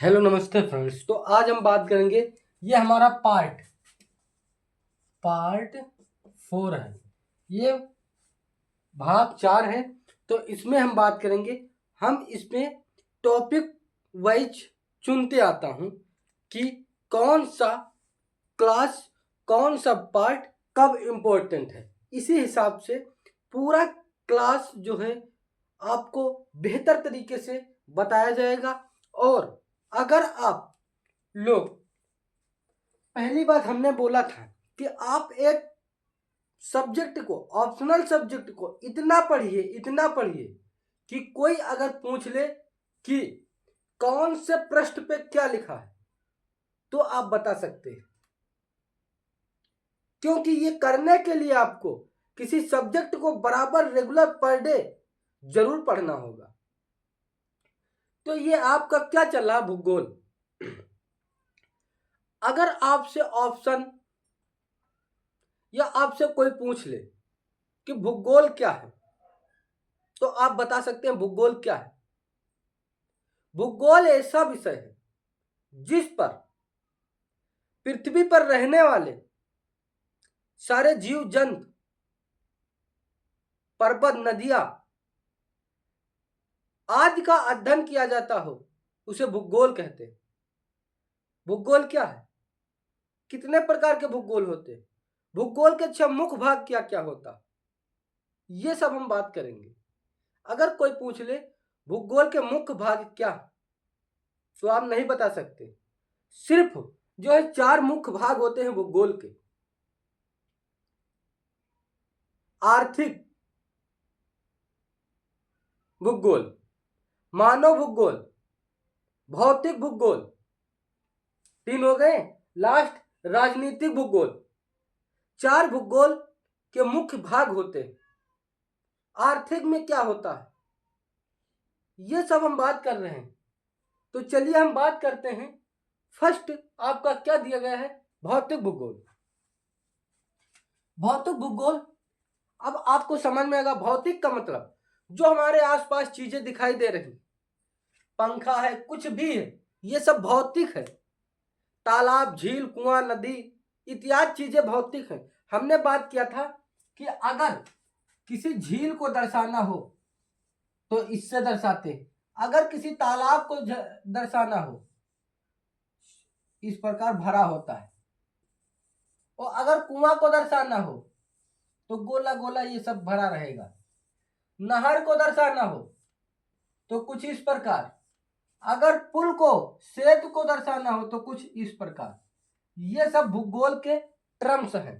Hello नमस्ते friends. तो आज हम बात करेंगे, ये हमारा पार्ट 4 है। ये भाग 4 है। तो इसमें हम बात करेंगे, हम इसमें टॉपिक वाइज चुनते आता हूँ कि कौन सा क्लास, कौन सा पार्ट कब इम्पोर्टेंट है। इसी हिसाब से पूरा क्लास जो है आपको बेहतर तरीके से बताया जाएगा। और अगर आप लोग, पहली बात हमने बोला था कि आप एक सब्जेक्ट को, ऑप्शनल सब्जेक्ट को इतना पढ़िए कि कोई अगर पूछ ले कि कौन से पृष्ठ पे क्या लिखा है तो आप बता सकते हैं। क्योंकि ये करने के लिए आपको किसी सब्जेक्ट को बराबर रेगुलर पर डे जरूर पढ़ना होगा। तो ये आपका क्या चल रहा, भूगोल। अगर आपसे ऑप्शन या आपसे कोई पूछ ले कि भूगोल क्या है, तो आप बता सकते हैं भूगोल क्या है। भूगोल ऐसा विषय है जिस पर पृथ्वी पर रहने वाले सारे जीव जंतु, पर्वत, नदियां आदि का अध्ययन किया जाता हो, उसे भूगोल कहते हैं। भूगोल क्या है, कितने प्रकार के भूगोल होते हैं, भूगोल के 6 मुख्य भाग क्या क्या होता, ये सब हम बात करेंगे। अगर कोई पूछ ले भूगोल के मुख्य भाग क्या, तो आप नहीं बता सकते। सिर्फ जो है 4 मुख्य भाग होते हैं भूगोल के। आर्थिक भूगोल, मानव भूगोल, भौतिक भूगोल, 3 हो गए। लास्ट राजनीतिक भूगोल। 4 भूगोल के मुख्य भाग होते हैं। आर्थिक में क्या होता है, ये सब हम बात कर रहे हैं। तो चलिए हम बात करते हैं। फर्स्ट आपका क्या दिया गया है, भौतिक भूगोल। भौतिक भूगोल, अब आपको समझ में आएगा भौतिक का मतलब जो हमारे आसपास चीजें दिखाई दे रही, पंखा है, कुछ भी है, ये सब भौतिक है। तालाब, झील, कुआं, नदी इत्यादि चीजें भौतिक हैं। हमने बात किया था कि अगर किसी झील को दर्शाना हो तो इससे दर्शाते हैं, अगर किसी तालाब को दर्शाना हो इस प्रकार भरा होता है, और अगर कुआं को दर्शाना हो तो गोला गोला ये सब भरा रहेगा। नहर को दर्शाना हो तो कुछ इस प्रकार, अगर पुल को, सेतु को दर्शाना हो तो कुछ इस प्रकार। ये सब भूगोल के टर्म्स हैं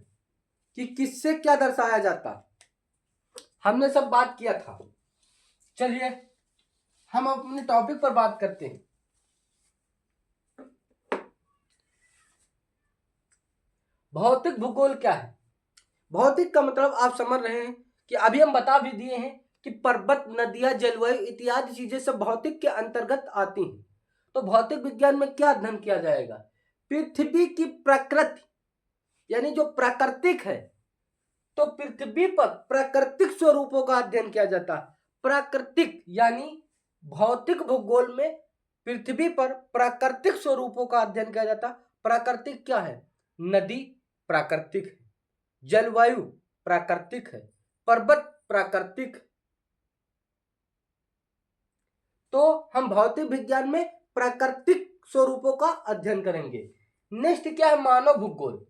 कि किससे क्या दर्शाया जाता, हमने सब बात किया था। चलिए हम अपने टॉपिक पर बात करते हैं। भौतिक भूगोल क्या है। भौतिक का मतलब आप समझ रहे हैं कि अभी हम बता भी दिए हैं कि पर्वत, नदियां, जलवायु इत्यादि चीजें सब भौतिक के अंतर्गत आती हैं। तो भौतिक विज्ञान में क्या अध्ययन किया जाएगा, पृथ्वी की प्रकृति, यानी जो प्राकृतिक है। तो पृथ्वी पर प्राकृतिक स्वरूपों का अध्ययन किया जाता है। प्राकृतिक यानी भौतिक भूगोल में पृथ्वी पर प्राकृतिक स्वरूपों का अध्ययन किया जाता। प्राकृतिक क्या है, नदी प्राकृतिक है, जलवायु प्राकृतिक है, पर्वत प्राकृतिक है। तो हम भौतिक विज्ञान में प्राकृतिक स्वरूपों का अध्ययन करेंगे। नेक्स्ट क्या है, मानव भूगोल।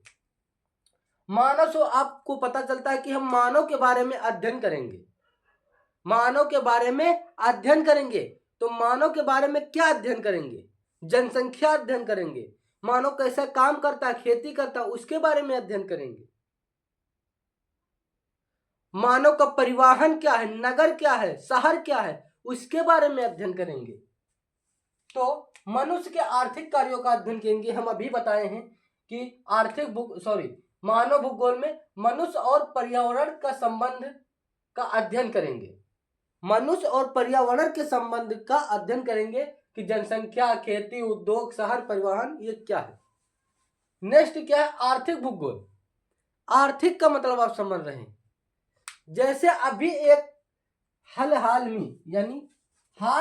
मानव से आपको पता चलता है कि हम मानव के बारे में अध्ययन करेंगे। मानव के बारे में अध्ययन करेंगे तो मानव के बारे में क्या अध्ययन करेंगे, जनसंख्या अध्ययन करेंगे, मानव कैसा काम करता है, खेती करता है, उसके बारे में अध्ययन करेंगे। मानव का परिवहन क्या है, नगर क्या है, शहर क्या है, उसके बारे में अध्ययन करेंगे। तो मनुष्य के आर्थिक कार्यों का अध्ययन करेंगे। हम अभी बताए हैं कि मानव भूगोल में मनुष्य और पर्यावरण का संबंध का अध्ययन करेंगे। मनुष्य और पर्यावरण के संबंध का अध्ययन करेंगे कि जनसंख्या, खेती, उद्योग, शहर, परिवहन ये क्या है। नेक्स्ट क्या है, आर्थिक भूगोल। आर्थिक का मतलब आप समझ रहे हैं, जैसे अभी एक हाल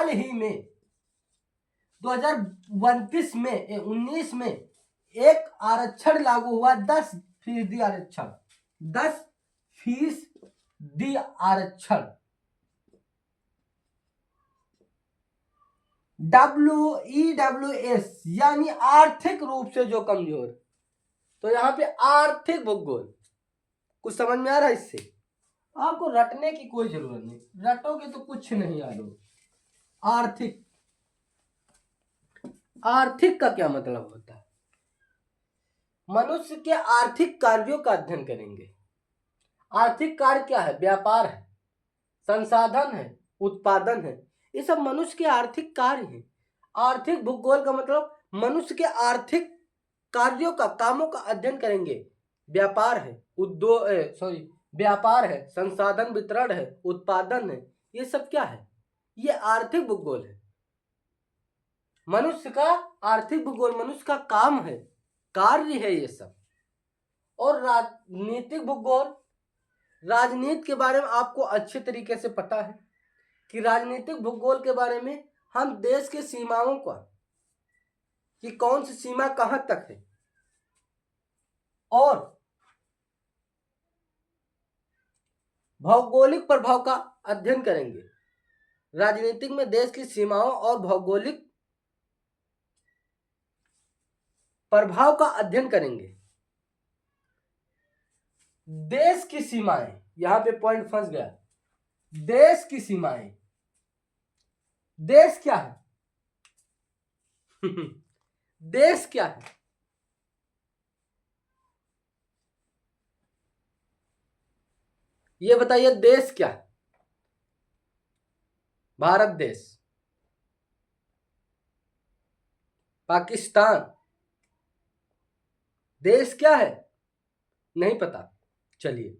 ही में 2029 में 19 में एक आरक्षण लागू हुआ, 10% आरक्षण, 10% आरक्षण। WEWS यानी आर्थिक रूप से जो कमजोर। तो यहाँ पे आर्थिक भूगोल, कुछ समझ में आ रहा है? इससे आपको रटने की कोई जरूरत नहीं, रटोगे तो कुछ नहीं याद। आर्थिक, आर्थिक का क्या मतलब होता है? मनुष्य के आर्थिक कार्यों का अध्ययन करेंगे। आर्थिक कार्य क्या है? व्यापार है, संसाधन है, उत्पादन है, ये सब मनुष्य के आर्थिक कार्य हैं। आर्थिक भूगोल का मतलब मनुष्य के आर्थिक कार्यों का, कामों का अध्ययन करेंगे। व्यापार है, व्यापार है, संसाधन वितरण है, उत्पादन है, ये सब क्या है? ये आर्थिक भूगोल है। मनुष्य का आर्थिक भूगोल मनुष्य का काम है, कार्य है ये सब। और राजनीतिक भूगोल, राजनीति के बारे में आपको अच्छे तरीके से पता है कि राजनीतिक भूगोल के बारे में हम देश के सीमाओं का, कि कौन सी सीमा कहां तक है, और भौगोलिक प्रभाव का अध्ययन करेंगे। राजनीतिक में देश की सीमाओं और भौगोलिक प्रभाव का अध्ययन करेंगे। देश की सीमाएं, यहां पे पॉइंट फंस गया। देश की सीमाएं, देश क्या है? देश क्या है? ये बताइए, देश क्या है? भारत देश, पाकिस्तान देश क्या है? नहीं पता। चलिए,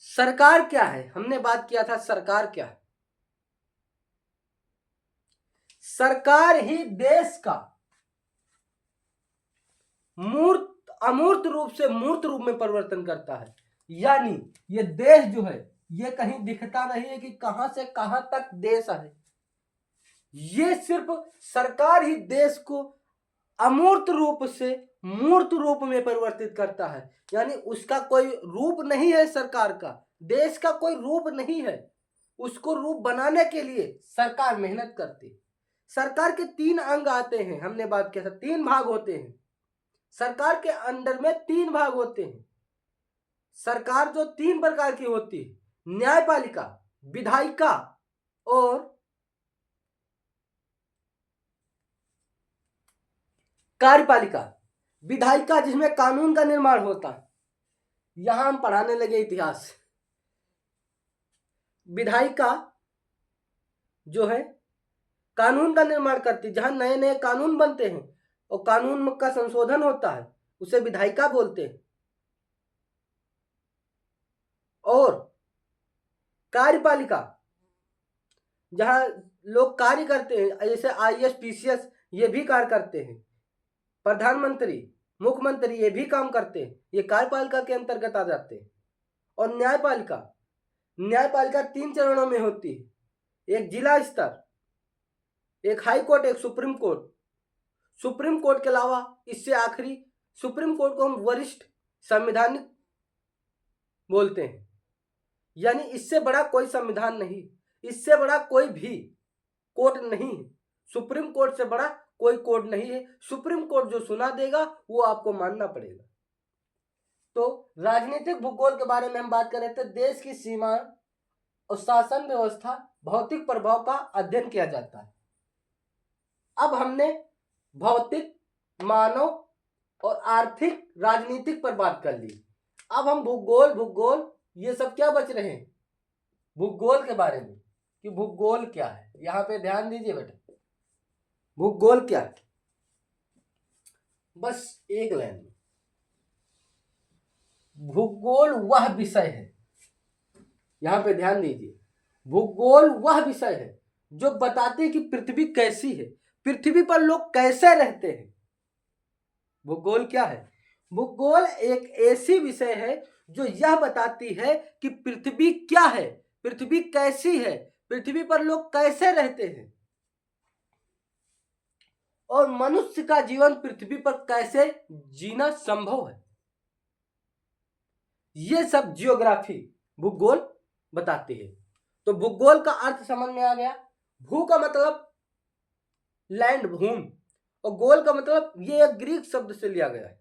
सरकार क्या है? हमने बात किया था सरकार क्या है। सरकार ही देश का मूर्त अमूर्त रूप से मूर्त रूप में परिवर्तन करता है। यानी ये देश जो है, ये कहीं दिखता नहीं है कि कहां से कहां तक देश है। ये सिर्फ सरकार ही देश को अमूर्त रूप से मूर्त रूप में परिवर्तित करता है। यानी उसका कोई रूप नहीं है, सरकार का, देश का कोई रूप नहीं है। उसको रूप बनाने के लिए सरकार मेहनत करती है। सरकार के 3 अंग आते हैं, हमने बात किया था, 3 भाग होते हैं। सरकार के अंडर में 3 भाग होते हैं। सरकार जो 3 प्रकार की होती है, न्यायपालिका, विधायिका और कार्यपालिका। विधायिका जिसमें कानून का निर्माण होता है, यहां हम पढ़ाने लगे इतिहास। विधायिका जो है कानून का निर्माण करती, जहां नए नए कानून बनते हैं और कानून का संशोधन होता है, उसे विधायिका बोलते हैं। और कार्यपालिका, जहां लोग कार्य करते हैं, जैसे IAS PCS ये भी कार्य करते हैं, प्रधानमंत्री, मुख्यमंत्री ये भी काम करते हैं, ये कार्यपालिका के अंतर्गत आ जाते हैं। और न्यायपालिका, न्यायपालिका 3 चरणों में होती है, एक जिला स्तर, एक हाई कोर्ट, एक सुप्रीम कोर्ट। सुप्रीम कोर्ट के अलावा इससे आखिरी, सुप्रीम कोर्ट को हम वरिष्ठ संवैधानिक बोलते हैं। यानी इससे बड़ा कोई संविधान नहीं, इससे बड़ा कोई भी कोर्ट नहीं है। सुप्रीम कोर्ट से बड़ा कोई कोर्ट नहीं है। सुप्रीम कोर्ट जो सुना देगा वो आपको मानना पड़ेगा। तो राजनीतिक भूगोल के बारे में हम बात कर रहे थे। देश की सीमा और शासन व्यवस्था, भौतिक प्रभाव का अध्ययन किया जाता है। अब हमने भौतिक, मानव और आर्थिक, राजनीतिक पर बात कर ली। अब हम भूगोल ये सब क्या बच रहे हैं भूगोल के बारे में, कि भूगोल क्या है। यहां पे ध्यान दीजिए बेटा, भूगोल क्या है, बस एक लाइन में। भूगोल वह विषय है, यहां पे ध्यान दीजिए, भूगोल वह विषय है जो बताते हैं कि पृथ्वी कैसी है, पृथ्वी पर लोग कैसे रहते हैं। भूगोल क्या है? भूगोल एक ऐसी विषय है जो यह बताती है कि पृथ्वी क्या है, पृथ्वी कैसी है, पृथ्वी पर लोग कैसे रहते हैं। और मनुष्य का जीवन पृथ्वी पर कैसे जीना संभव है, ये सब जियोग्राफी भूगोल बताती है। तो भूगोल का अर्थ समझ में आ गया। भू का मतलब लैंड, भूमि, और गोल का मतलब ये एक ग्रीक शब्द से लिया गया है।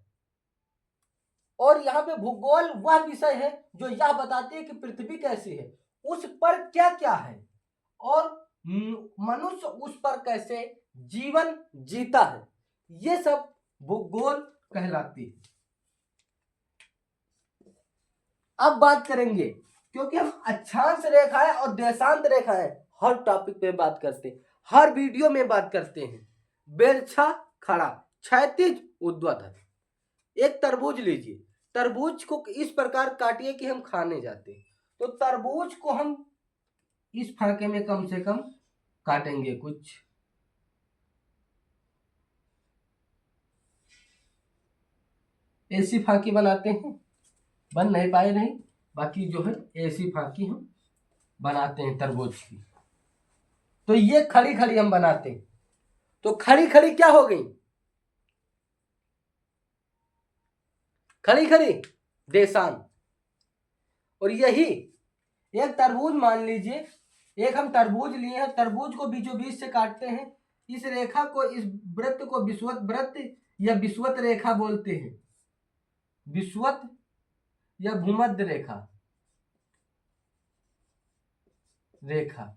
और यहाँ पे भूगोल वह विषय है जो यह बताती है कि पृथ्वी कैसी है, उस पर क्या क्या है, और मनुष्य उस पर कैसे जीवन जीता है, ये सब भूगोल कहलाती है। अब बात करेंगे, क्योंकि हम अक्षांश रेखाएं और देशांत रेखाएं हर टॉपिक पे बात करते हैं, हर वीडियो में बात करते हैं। बेलछा खड़ा, क्षैतिज ऊर्ध्वाधर। एक तरबूज लीजिए, तरबूज को इस प्रकार काटिए कि हम खाने जाते हैं, तो तरबूज को हम इस फाके में कम से कम काटेंगे, कुछ ऐसी फाकी बनाते हैं, बन नहीं पाए नहीं, बाकी जो है ऐसी फाकी हम बनाते हैं तरबूज की। तो ये खड़ी खड़ी हम बनाते हैं, तो खड़ी खड़ी क्या हो गई, खड़ी खड़ी देशांत। और यही एक तरबूज मान लीजिए, एक हम तरबूज लिए हैं, तरबूज को बीचों बीच से काटते हैं, इस रेखा को, इस वृत्त को विषुवत वृत्त या विषुवत रेखा बोलते हैं, विषुवत या भूमध्य रेखा, रेखा।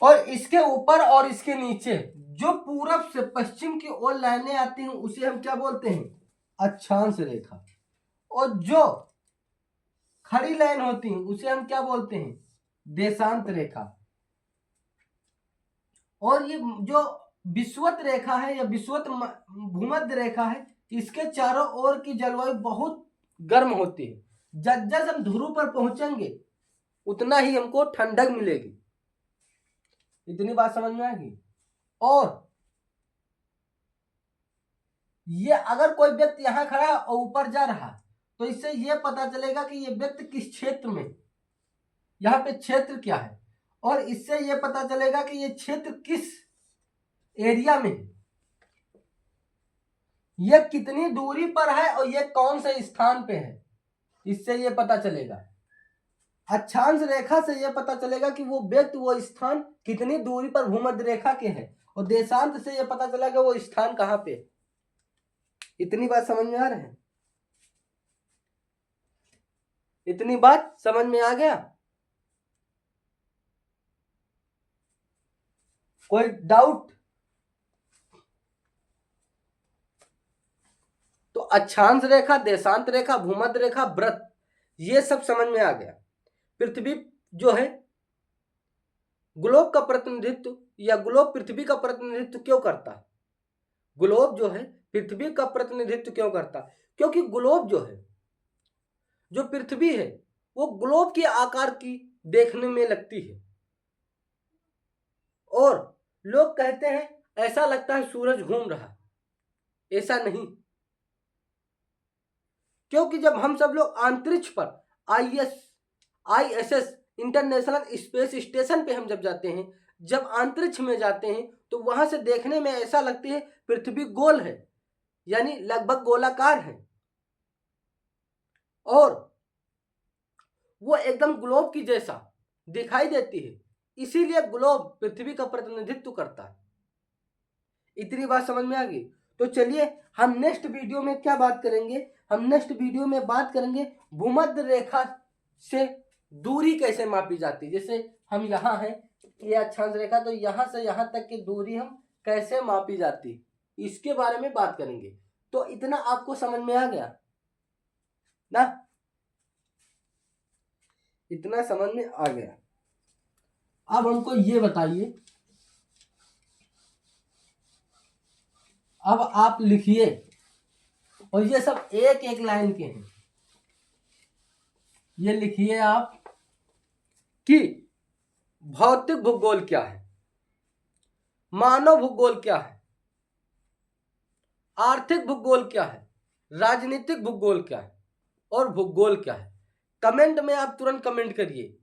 और इसके ऊपर और इसके नीचे जो पूरब से पश्चिम की ओर लाइनें आती हैं उसे हम क्या बोलते हैं, अक्षांश रेखा। और जो खड़ी लाइन होती है उसे हम क्या बोलते हैं, देशांत रेखा। और ये जो विषुवत रेखा है या विषुवत भूमध्य रेखा है, इसके चारों ओर की जलवायु बहुत गर्म होती है। जब जब हम ध्रुव पर पहुंचेंगे उतना ही हमको ठंडक मिलेगी। इतनी बात समझ में आएगी। और ये अगर कोई व्यक्ति यहां खड़ा है और ऊपर जा रहा, तो इससे यह पता चलेगा कि ये व्यक्ति किस क्षेत्र में, यहाँ पे क्षेत्र क्या है, और इससे यह पता चलेगा कि ये क्षेत्र किस एरिया में है, यह कितनी दूरी पर है और यह कौन से स्थान पे है, इससे यह पता चलेगा। अक्षांश रेखा से यह पता चलेगा कि वो व्यक्ति, वो स्थान कितनी दूरी पर भूमध्य रेखा के है, और देशांत से यह पता चलेगा वो स्थान कहाँ पे। इतनी बात समझ में आ रहा है, इतनी बात समझ में आ गया, कोई डाउट? तो अक्षांश रेखा, देशांत रेखा, भूमध्य रेखा, वृत्त, ये सब समझ में आ गया। पृथ्वी जो है ग्लोब का प्रतिनिधित्व, या ग्लोब पृथ्वी का प्रतिनिधित्व क्यों करता है, ग्लोब जो है पृथ्वी का प्रतिनिधित्व क्यों करता है, क्योंकि ग्लोब जो है, जो पृथ्वी है वो ग्लोब के आकार की देखने में लगती है। और लोग कहते हैं ऐसा लगता है सूरज घूम रहा, ऐसा नहीं, क्योंकि जब हम सब लोग अंतरिक्ष पर ISS इंटरनेशनल स्पेस स्टेशन पे हम जब जाते हैं, जब अंतरिक्ष में जाते हैं, तो वहां से देखने में ऐसा लगती है पृथ्वी गोल है, यानी लगभग गोलाकार है, और वो एकदम ग्लोब की जैसा दिखाई देती है, इसीलिए ग्लोब पृथ्वी का प्रतिनिधित्व करता है। इतनी बात समझ में आ गई। तो चलिए हम नेक्स्ट वीडियो में क्या बात करेंगे, हम नेक्स्ट वीडियो में बात करेंगे भूमध्य रेखा से दूरी कैसे मापी जाती है। जैसे हम यहाँ हैं, ये अक्षांश रेखा, तो यहाँ से यहाँ तक की दूरी हम कैसे मापी जाती है, इसके बारे में बात करेंगे। तो इतना आपको समझ में आ गया ना, इतना समझ में आ गया। अब हमको ये बताइए, अब आप लिखिए, और ये सब एक एक लाइन के हैं, ये लिखिए आप कि भौतिक भूगोल क्या है, मानव भूगोल क्या है, आर्थिक भूगोल क्या है, राजनीतिक भूगोल क्या है, और भूगोल क्या है। कमेंट में आप तुरंत कमेंट करिए।